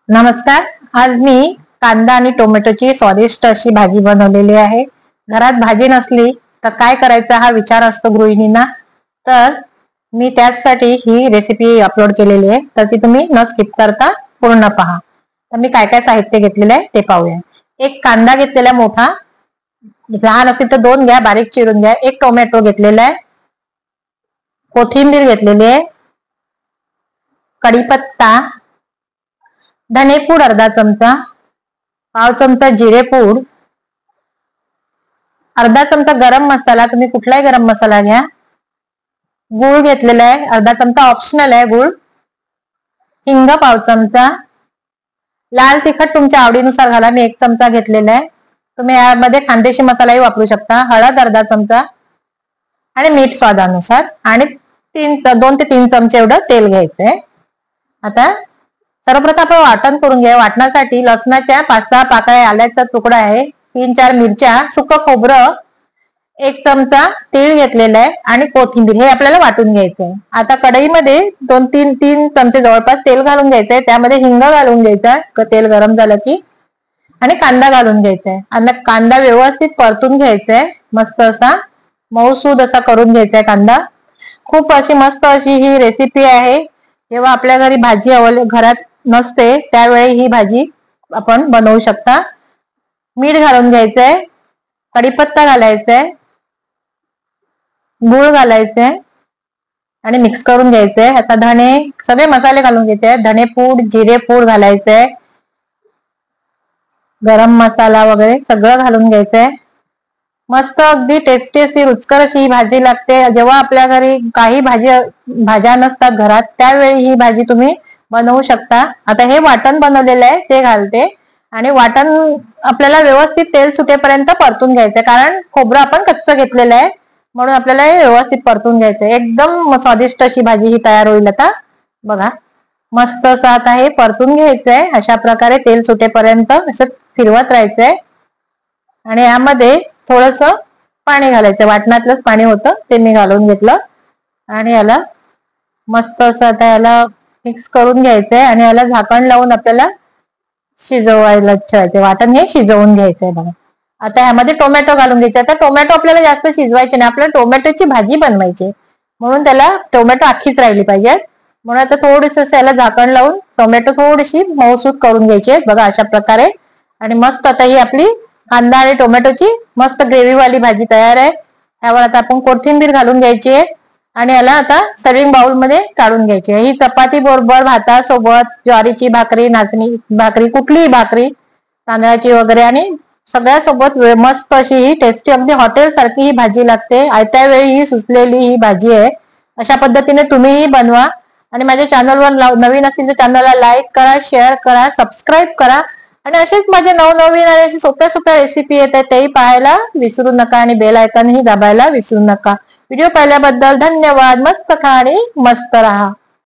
नमस्कार। आज मी कांदा आणि टोमॅटोची स्वादिष्ट अशी भाजी बनवलेली आहे। घरात भाजी नसली तर काय करायचं हा विचार असतो गृहिणींना, तर मी त्यासाठी ही रेसिपी अपलोड केलेली आहे, तर ती तुम्ही न स्किप करता पूर्ण पहा। तर मी काय काय साहित्य घेतलेले आहे ते पाहूया। एक कांदा घेतलेला मोठा, लहान असेल तर 2 घ्या, बारीक चिरून घ्या। एक टोमॅटो घेतलेला आहे, कोथिंबीर घेतलेली आहे, कढीपत्ता, धनेपूड अर्धा चमचा, पाव चमचा जिरेपूड, अर्धा चमचा गरम मसाला, तुम्ही कुठलाही गरम मसाला घ्या। गूळ घेतलेला आहे अर्धा चमचा, ऑप्शनल आहे गूळ। हिंग पाव चमचा, लाल तिखट तुमच्या आवडीनुसार घाला, मी 1 चमचा घेतलेला आहे। तुम्ही यामध्ये खानदेशी मसालाही वापरू शकता। हळद अर्धा चमचा आणि मीठ स्वादानुसार, आणि 2 ते 3 चमचे एवढं तेल घ्यायचंय। आता सर्वप्रथम आपण वाटण करून घ्या। वाटणासाठी लसणाच्या 5-6 पाकळ्या, आल्याचा तुकडा आहे, 3-4 मिरच्या, सुकं खोबरं, 1 चमचा तीळ घेतलेला आहे आणि कोथिंबीर, हे आपल्याला वाटून घ्यायचंय। आता कढईमध्ये 2-3 चमचे जवळपास तेल घालून घ्यायचंय। त्यामध्ये हिंग घालून घ्यायचा, तेल गरम झालं की, आणि कांदा घालून घ्यायचाय। आणि कांदा व्यवस्थित परतून घ्यायचाय, मस्त असा मऊसूद असा करून घ्यायचाय कांदा। खूप अशी मस्त अशी ही रेसिपी आहे। जेव्हा आपल्या घरी भाजी घरात नसते त्यावेळी ही भाजी आपण बनवू शकता। मीठ घालून घ्यायचंय, कढीपत्ता घालायचाय, गूळ घालायचंय आणि मिक्स करून घ्यायचंय। आता धणे, सगळे मसाले घालून घ्यायचे, धनेपूड, जिरेपूड घालायचंय, गरम मसाला वगैरे सगळं घालून घ्यायचंय। मस्त अगदी टेस्टी अशी रुचकर अशी ही भाजी लागते। जेव्हा आपल्या घरी काही भाज्या नसतात घरात त्यावेळी ही भाजी तुम्ही बनवू शकता। आता हे वाटण बनवलेलं आहे ते घालते, आणि वाटण आपल्याला व्यवस्थित तेल सुटेपर्यंत परतून घ्यायचंय, कारण खोबरं आपण कच्चं घेतलेलं आहे, म्हणून आपल्याला हे व्यवस्थित परतून घ्यायचंय। एकदम स्वादिष्ट अशी भाजी ही तयार होईल। आता बघा, मस्त असं आता हे परतून घ्यायचंय, अशा प्रकारे तेल सुटेपर्यंत असं फिरवत राहायचंय। आणि यामध्ये थोडस पाणी घालायचं, वाटणातलंच पाणी होतं ते मी घालून घेतलं, आणि याला मस्त असं आता याला मिक्स करून घ्यायचंय, आणि याला झाकण लावून आपल्याला शिजवायला ठेवायचं। वाटण हे शिजवून घ्यायचंय बघा। आता यामध्ये टोमॅटो घालून घ्यायचे। आता टोमॅटो आपल्याला जास्त शिजवायचे नाही, आपल्याला टोमॅटोची भाजी बनवायची, म्हणून त्याला टोमॅटो अख्खीच राहिली पाहिजे, म्हणून आता थोडस याला झाकण लावून टोमॅटो थोडीशी मऊसूद करून घ्यायची बघा, अशा प्रकारे। आणि मस्त आता ही आपली कांदा आणि टोमॅटोची मस्त ग्रेव्ही वाली भाजी तयार आहे। यावर आता आपण कोथिंबीर घालून घ्यायची आहे, आणि याला आता सर्विंग बाउल मध्ये काढून घ्यायची आहे। ही चपाती बरोबर, भातासोबत, ज्वारीची भाकरी, नाचणी भाकरी, कुठलीही भाकरी, तांदळाची वगैरे, आणि सगळ्यासोबत मस्त अशी ही टेस्टी, अगदी हॉटेल सारखी ही भाजी लागते। आयत्या वेळी ही सुचलेली ही भाजी आहे। अशा पद्धतीने तुम्हीही बनवा, आणि माझ्या चॅनलवर नवीन असतील तर चॅनलला लाईक करा, शेअर करा, सबस्क्राईब करा, आणि असेच माझे नवनवीन आणि अशी सोप्या सोप्या रेसिपी येत आहेत तेही पाहायला विसरू नका, आणि बेल आयकॉन ही दाबायला विसरू नका। व्हिडिओ पाहिल्याबद्दल धन्यवाद। मस्त खा आणि मस्त राहा।